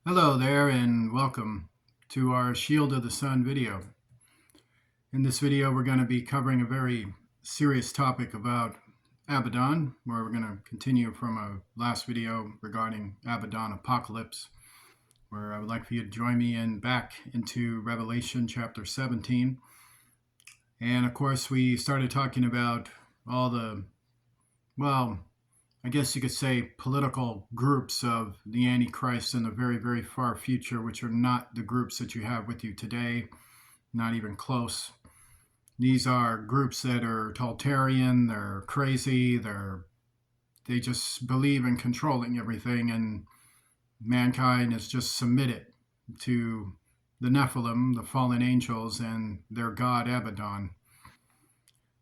Hello there and welcome to our Shield of the Sun video. In this video, we're going to be covering a very serious topic about Abaddon, where we're going to continue from a last video regarding Abaddon Apocalypse, where I would like for you to join me back into Revelation chapter 17. And of course, we started talking about all the, well, I guess you could say political groups of the Antichrist in the very, very far future, which are not the groups that you have with you today, not even close. These are groups that are totalitarian, they're crazy, they just believe in controlling everything, and mankind is just submitted to the Nephilim, the fallen angels, and their god Abaddon.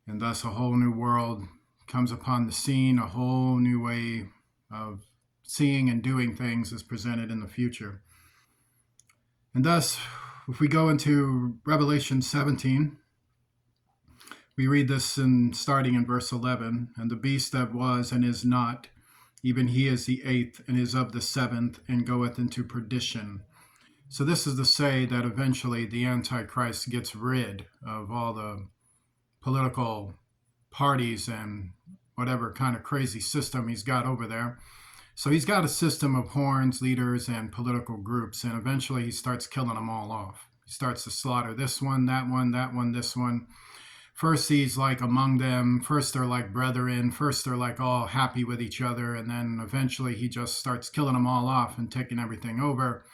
And thus a whole new world comes upon the scene, a whole new way of seeing and doing things is presented in the future. And thus, if we go into Revelation 17, we read this starting in verse 11. And the beast that was and is not, even he is the eighth and is of the seventh, and goeth into perdition. So this is to say that eventually the Antichrist gets rid of all the political parties and whatever kind of crazy system he's got over there. So he's got a system of horns, leaders, and political groups, and eventually he starts killing them all off. He starts to slaughter this one, that one, that one, this one. First he's like among them. First they're like brethren. First they're like all happy with each other, and then eventually he just starts killing them all off and taking everything over,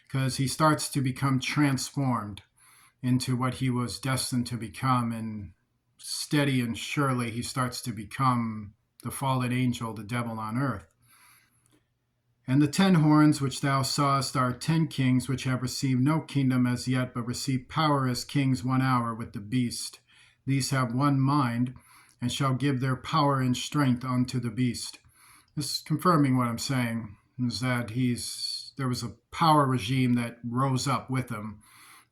because he starts to become transformed into what he was destined to become, and steady and surely he starts to become the fallen angel, the devil on earth. And the 10 horns which thou sawest are 10 kings, which have received no kingdom as yet, but receive power as kings 1 hour with the beast. These have one mind, and shall give their power and strength unto the beast. This is confirming what I'm saying, is that there was a power regime that rose up with him,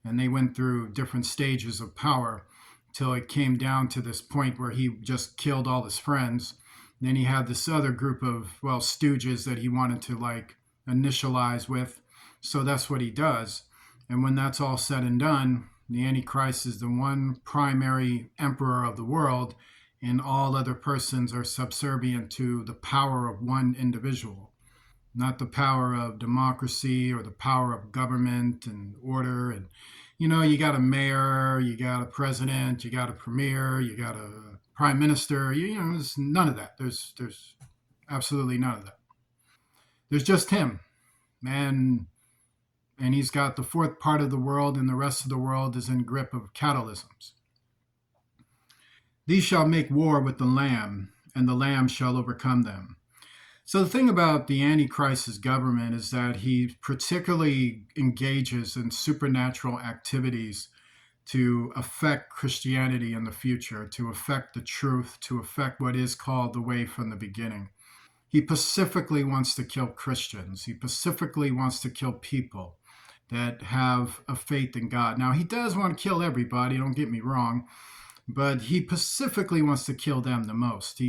and they went through different stages of power till it came down to this point where he just killed all his friends. And then he had this other group of, stooges that he wanted to initialize with. So that's what he does. And when that's all said and done, the Antichrist is the one primary emperor of the world, and all other persons are subservient to the power of one individual, not the power of democracy or the power of government and order. And you got a mayor, you got a president, you got a premier, you got a prime minister. There's none of that. There's absolutely none of that. There's just him, and he's got the fourth part of the world, and the rest of the world is in grip of catalysms. These shall make war with the Lamb, and the Lamb shall overcome them. So the thing about the Antichrist's government is that he particularly engages in supernatural activities to affect Christianity in the future, to affect the truth, to affect what is called the way from the beginning. He specifically wants to kill Christians. He specifically wants to kill people that have a faith in God. Now, he does want to kill everybody, don't get me wrong, but he specifically wants to kill them the most.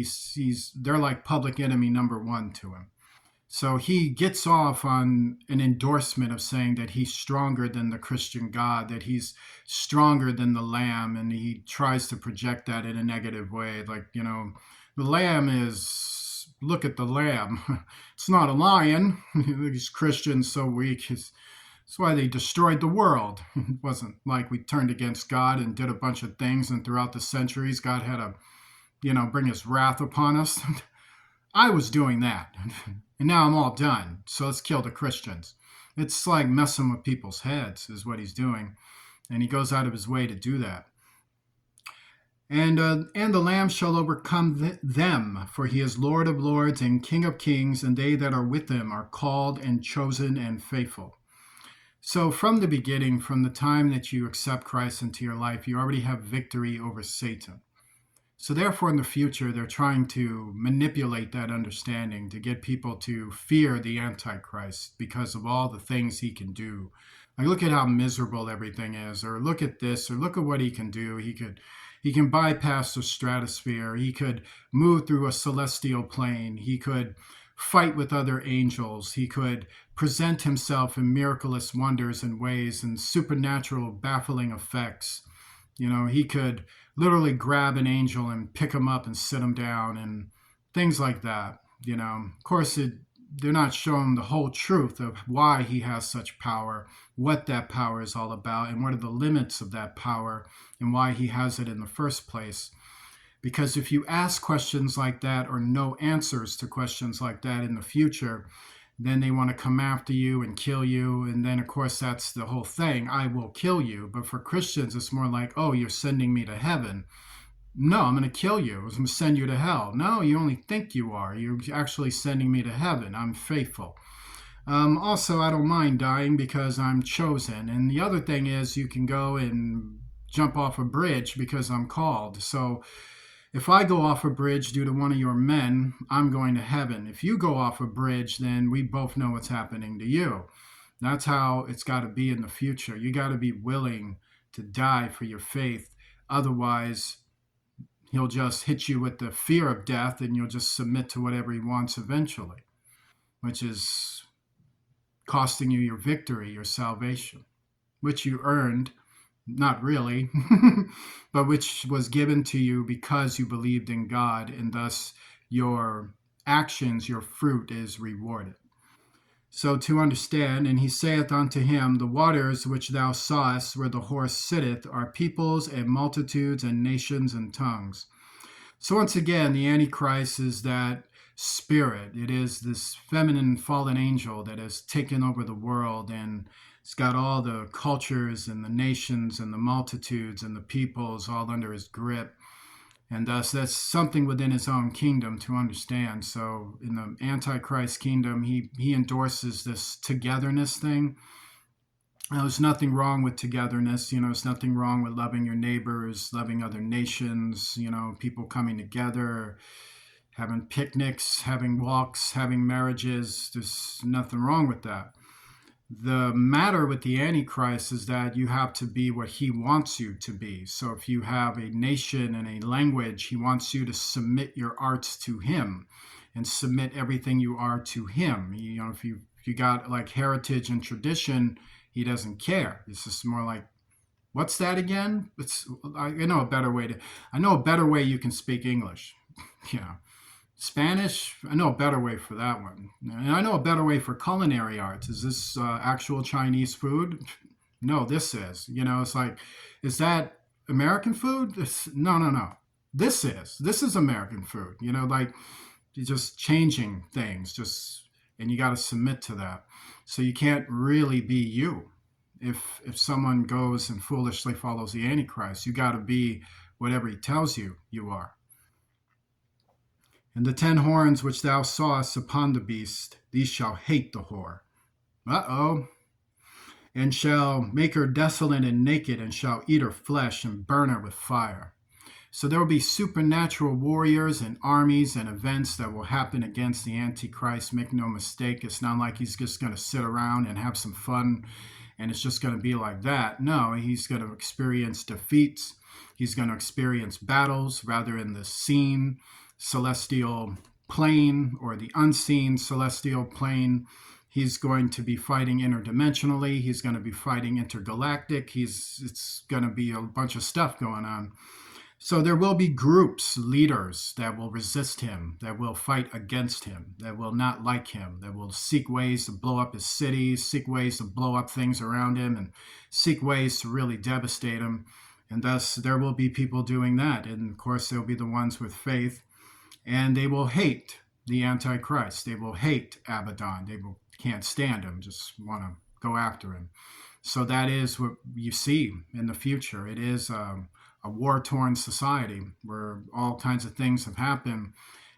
They're like public enemy number one to him. So he gets off on an endorsement of saying that he's stronger than the Christian God, that he's stronger than the Lamb, and he tries to project that in a negative way. The Lamb is, look at the Lamb. It's not a lion. These Christians so weak. That's why they destroyed the world. It wasn't like we turned against God and did a bunch of things, and throughout the centuries, God had to, bring his wrath upon us. I was doing that, and now I'm all done. So let's kill the Christians. It's like messing with people's heads is what he's doing, and he goes out of his way to do that. And the Lamb shall overcome them, for he is Lord of lords and King of kings, and they that are with him are called and chosen and faithful. So from the beginning, from the time that you accept Christ into your life, you already have victory over Satan. So therefore, in the future, they're trying to manipulate that understanding to get people to fear the Antichrist because of all the things he can do. Like, look at how miserable everything is, or look at this, or look at what he can do. He can bypass the stratosphere. He could move through a celestial plane. He could fight with other angels. He could present himself in miraculous wonders and ways and supernatural, baffling effects. He could literally grab an angel and pick him up and sit him down and things like that. Of course, they're not showing the whole truth of why he has such power, what that power is all about, and what are the limits of that power and why he has it in the first place. Because if you ask questions like that or know answers to questions like that in the future, then they want to come after you and kill you. And then, of course, that's the whole thing. I will kill you. But for Christians, it's more like, oh, you're sending me to heaven. No, I'm going to kill you. I'm going to send you to hell. No, you only think you are. You're actually sending me to heaven. I'm faithful. Also, I don't mind dying because I'm chosen. And the other thing is, you can go and jump off a bridge because I'm called. So if I go off a bridge due to one of your men, I'm going to heaven. If you go off a bridge, then we both know what's happening to you. That's how it's got to be in the future. You got to be willing to die for your faith. Otherwise, he'll just hit you with the fear of death and you'll just submit to whatever he wants eventually, which is costing you your victory, your salvation, which you earned. Not really, but which was given to you because you believed in God, and thus your actions, your fruit is rewarded. So to understand, and he saith unto him, the waters which thou sawest where the horse sitteth are peoples and multitudes and nations and tongues. So once again, the Antichrist is that spirit. It is this feminine fallen angel that has taken over the world, and it's got all the cultures and the nations and the multitudes and the peoples all under his grip. And thus, that's something within his own kingdom to understand. So in the Antichrist kingdom, he endorses this togetherness thing. Now, there's nothing wrong with togetherness. There's nothing wrong with loving your neighbors, loving other nations, people coming together, having picnics, having walks, having marriages. There's nothing wrong with that. The matter with the Antichrist is that you have to be what he wants you to be. So if you have a nation and a language, he wants you to submit your arts to him and submit everything you are to him. If you got like heritage and tradition, he doesn't care. It's just more like, what's that again? I know a better way you can speak English. Spanish, I know a better way for that one. And I know a better way for culinary arts. Is this actual Chinese food? No, this is. It's like, is that American food? No. This is American food. Like you're just changing things, and you got to submit to that. So you can't really be you. If someone goes and foolishly follows the Antichrist, you got to be whatever he tells you you are. And the 10 horns which thou sawest upon the beast, these shall hate the whore. And shall make her desolate and naked, and shall eat her flesh and burn her with fire. So there will be supernatural warriors and armies and events that will happen against the Antichrist. Make no mistake, it's not like he's just going to sit around and have some fun and it's just going to be like that. No, he's going to experience defeats. He's going to experience battles, rather in the seen celestial plane or the unseen celestial plane. He's going to be fighting interdimensionally. He's going to be fighting intergalactic. It's going to be a bunch of stuff going on. So there will be groups, leaders that will resist him, that will fight against him, that will not like him, that will seek ways to blow up his cities, seek ways to blow up things around him, and seek ways to really devastate him. And thus there will be people doing that. And of course, there'll be the ones with faith. And they will hate the Antichrist. They will hate Abaddon. Can't stand him, just want to go after him. So that is what you see in the future. It is a war-torn society where all kinds of things have happened,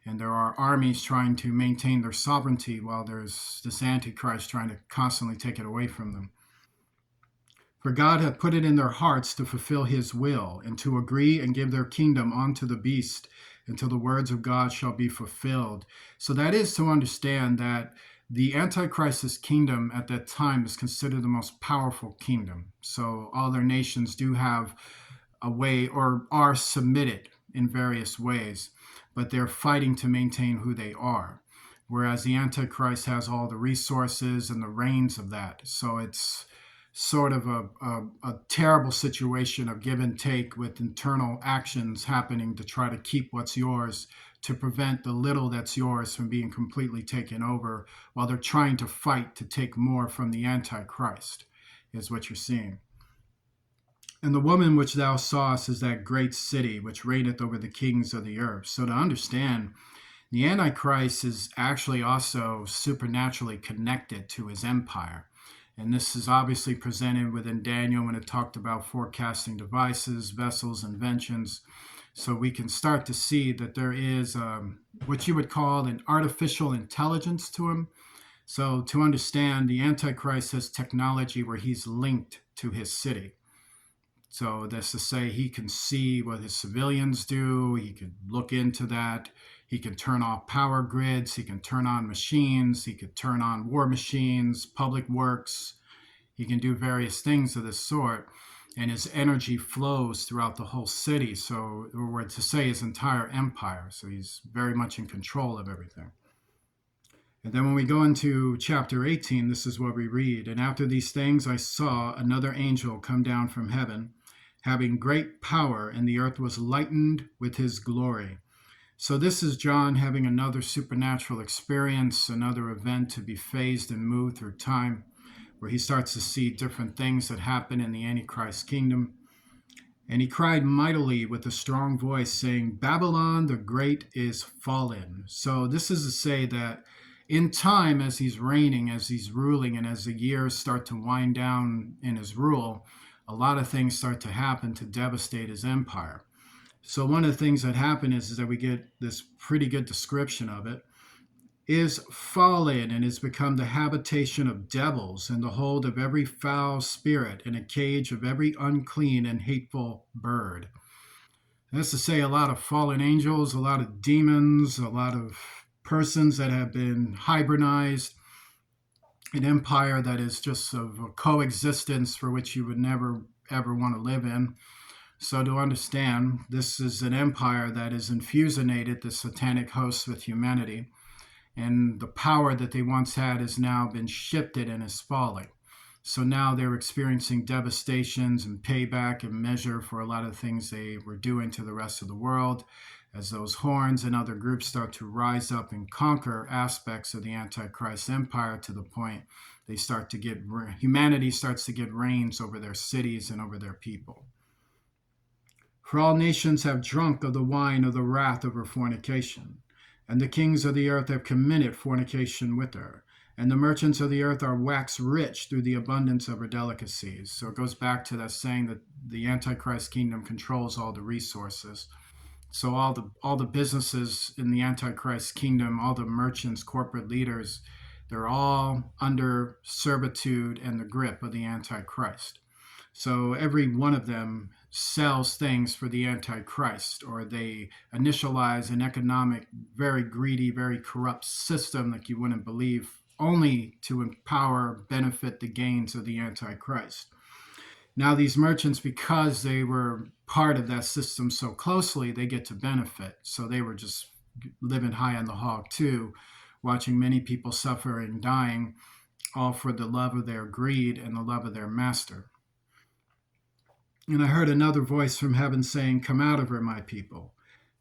and there are armies trying to maintain their sovereignty while there's this Antichrist trying to constantly take it away from them. For God hath put it in their hearts to fulfill his will, and to agree and give their kingdom unto the beast, until the words of God shall be fulfilled. So that is to understand that the Antichrist's kingdom at that time is considered the most powerful kingdom. So other nations do have a way, or are submitted in various ways, but they're fighting to maintain who they are. whereas the Antichrist has all the resources and the reins of that. So it's sort of a terrible situation of give and take with internal actions happening to try to keep what's yours, to prevent the little that's yours from being completely taken over, while they're trying to fight to take more from the Antichrist, is what you're seeing. And the woman which thou sawest is that great city which reigneth over the kings of the earth. So to understand, the Antichrist is actually also supernaturally connected to his empire. And this is obviously presented within Daniel when it talked about forecasting devices, vessels, inventions. So we can start to see that there is what you would call an artificial intelligence to him. So to understand, the Antichrist has technology where he's linked to his city. So that's to say he can see what his civilians do. He can look into that. He can turn off power grids. He can turn on machines. He could turn on war machines, public works. He can do various things of this sort. And his energy flows throughout the whole city. So, or to say his entire empire. So he's very much in control of everything. And then when we go into chapter 18, this is what we read. And after these things, I saw another angel come down from heaven, having great power, and the earth was lightened with his glory. So this is John having another supernatural experience, another event to be phased and moved through time, where he starts to see different things that happen in the Antichrist kingdom. And he cried mightily with a strong voice, saying, Babylon the Great is fallen. So this is to say that in time, as he's reigning, as he's ruling, and as the years start to wind down in his rule, a lot of things start to happen to devastate his empire. So one of the things that happen is that we get this pretty good description of it, is fallen and has become the habitation of devils and the hold of every foul spirit and a cage of every unclean and hateful bird. That's to say a lot of fallen angels, a lot of demons, a lot of persons that have been hybridized, an empire that is just of a coexistence for which you would never ever want to live in. So to understand, this is an empire that has infusionated the satanic hosts with humanity, and the power that they once had has now been shifted and is falling. So now they're experiencing devastations and payback and measure for a lot of things they were doing to the rest of the world, as those horns and other groups start to rise up and conquer aspects of the Antichrist empire to the point they start to get, humanity starts to get reigns over their cities and over their people. For all nations have drunk of the wine of the wrath of her fornication, and the kings of the earth have committed fornication with her, and the merchants of the earth are waxed rich through the abundance of her delicacies. So it goes back to that saying that the Antichrist kingdom controls all the resources. So all the businesses in the Antichrist kingdom, all the merchants, corporate leaders, they're all under servitude and the grip of the Antichrist. So every one of them sells things for the Antichrist, or they initialize an economic, very greedy, very corrupt system like you wouldn't believe, only to empower, benefit the gains of the Antichrist. Now these merchants, because they were part of that system so closely, they get to benefit. So they were just living high on the hog too, watching many people suffer and dying, all for the love of their greed and the love of their master. And I heard another voice from heaven saying, Come out of her, my people,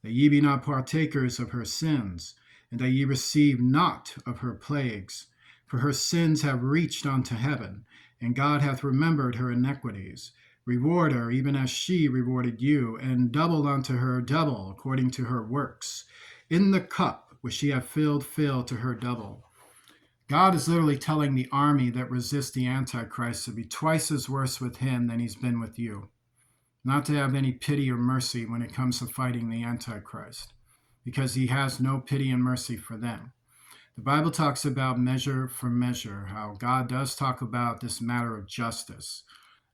that ye be not partakers of her sins, and that ye receive not of her plagues. For her sins have reached unto heaven, and God hath remembered her iniquities. Reward her, even as she rewarded you, and double unto her double, according to her works. In the cup which she hath filled, fill to her double. God is literally telling the army that resists the Antichrist to be twice as worse with him than he's been with you. Not to have any pity or mercy when it comes to fighting the Antichrist, because he has no pity and mercy for them. The Bible talks about measure for measure, how God does talk about this matter of justice.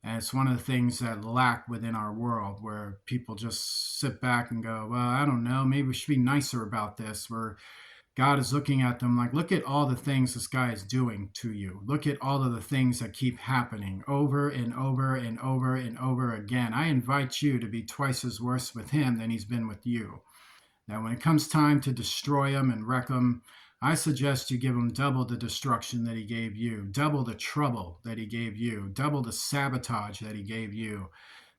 And it's one of the things that lack within our world, where people just sit back and go, well, I don't know, maybe we should be nicer about this, where God is looking at them like, look at all the things this guy is doing to you. Look at all of the things that keep happening over and over and over and over again. I invite you to be twice as worse with him than he's been with you. Now, when it comes time to destroy him and wreck him, I suggest you give him double the destruction that he gave you, double the trouble that he gave you, double the sabotage that he gave you.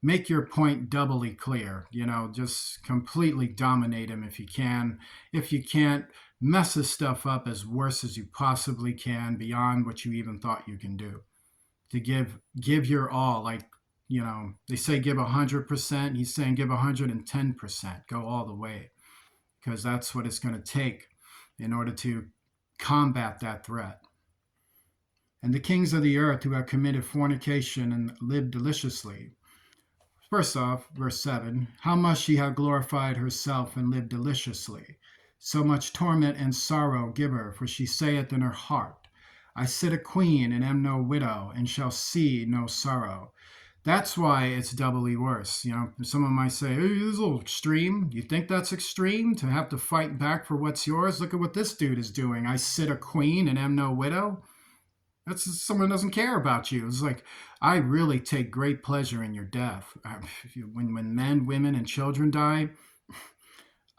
Make your point doubly clear. Just completely dominate him if you can. If you can't, mess his stuff up as worse as you possibly can, beyond what you even thought you can do. To give your all, like, they say give 100%. He's saying give 110%. Go all the way, because that's what it's going to take in order to combat that threat. And the kings of the earth who have committed fornication and lived deliciously. First off, verse 7, how much she hath glorified herself and lived deliciously. So much torment and sorrow give her, for she saith in her heart, I sit a queen and am no widow, and shall see no sorrow. That's why it's doubly worse. Someone might say, hey, this is a little extreme. You think that's extreme, to have to fight back for what's yours? Look at what this dude is doing. I sit a queen and am no widow. That's someone who doesn't care about you. It's like, I really take great pleasure in your death. When men, women, and children die,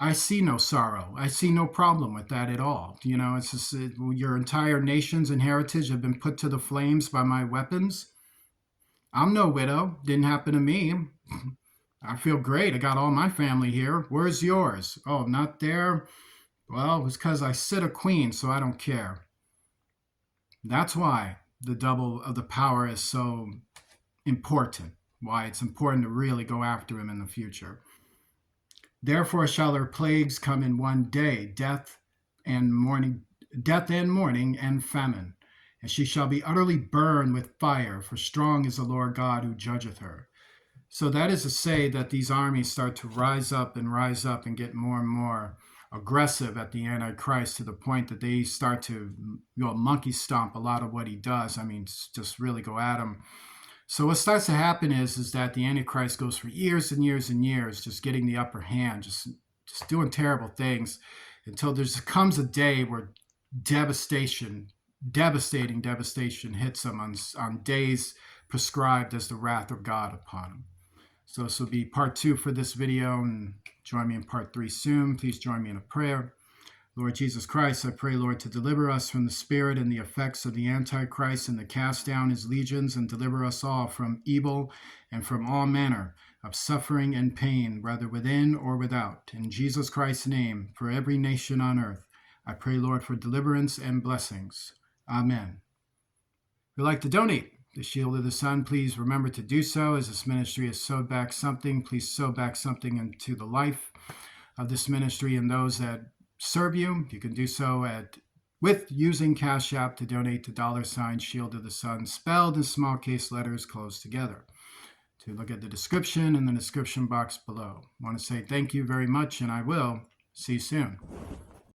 I see no sorrow. I see no problem with that at all. It's just your entire nations and heritage have been put to the flames by my weapons. I'm no widow. Didn't happen to me. I feel great. I got all my family here. Where's yours? Oh, not there? Well, it was because I sit a queen, so I don't care. That's why the double of the power is so important. Why it's important to really go after him in the future. Therefore shall her plagues come in one day, death and mourning and famine. And she shall be utterly burned with fire, for strong is the Lord God who judgeth her. So that is to say that these armies start to rise up and get more and more aggressive at the Antichrist, to the point that they start to monkey stomp a lot of what he does. Just really go at him. So what starts to happen is that the Antichrist goes for years and years and years, just getting the upper hand, just doing terrible things, until there comes a day where devastating hits him on days prescribed as the wrath of God upon him. So this will be part 2 for this video, and join me in part 3 soon. Please join me in a prayer. Lord Jesus Christ, I pray, Lord, to deliver us from the spirit and the effects of the Antichrist, and to cast down his legions, and deliver us all from evil and from all manner of suffering and pain, whether within or without. In Jesus Christ's name, for every nation on earth, I pray, Lord, for deliverance and blessings. Amen. If you'd like to donate the Shield of the Sun, please remember to do so. As this ministry has sowed back something, please sow back something into the life of this ministry and those that serve you. You can do so with using Cash App to donate to $ Shield of the Sun, spelled in small case letters closed together. To look at the description in the description box below. I want to say thank you very much, and I will see you soon.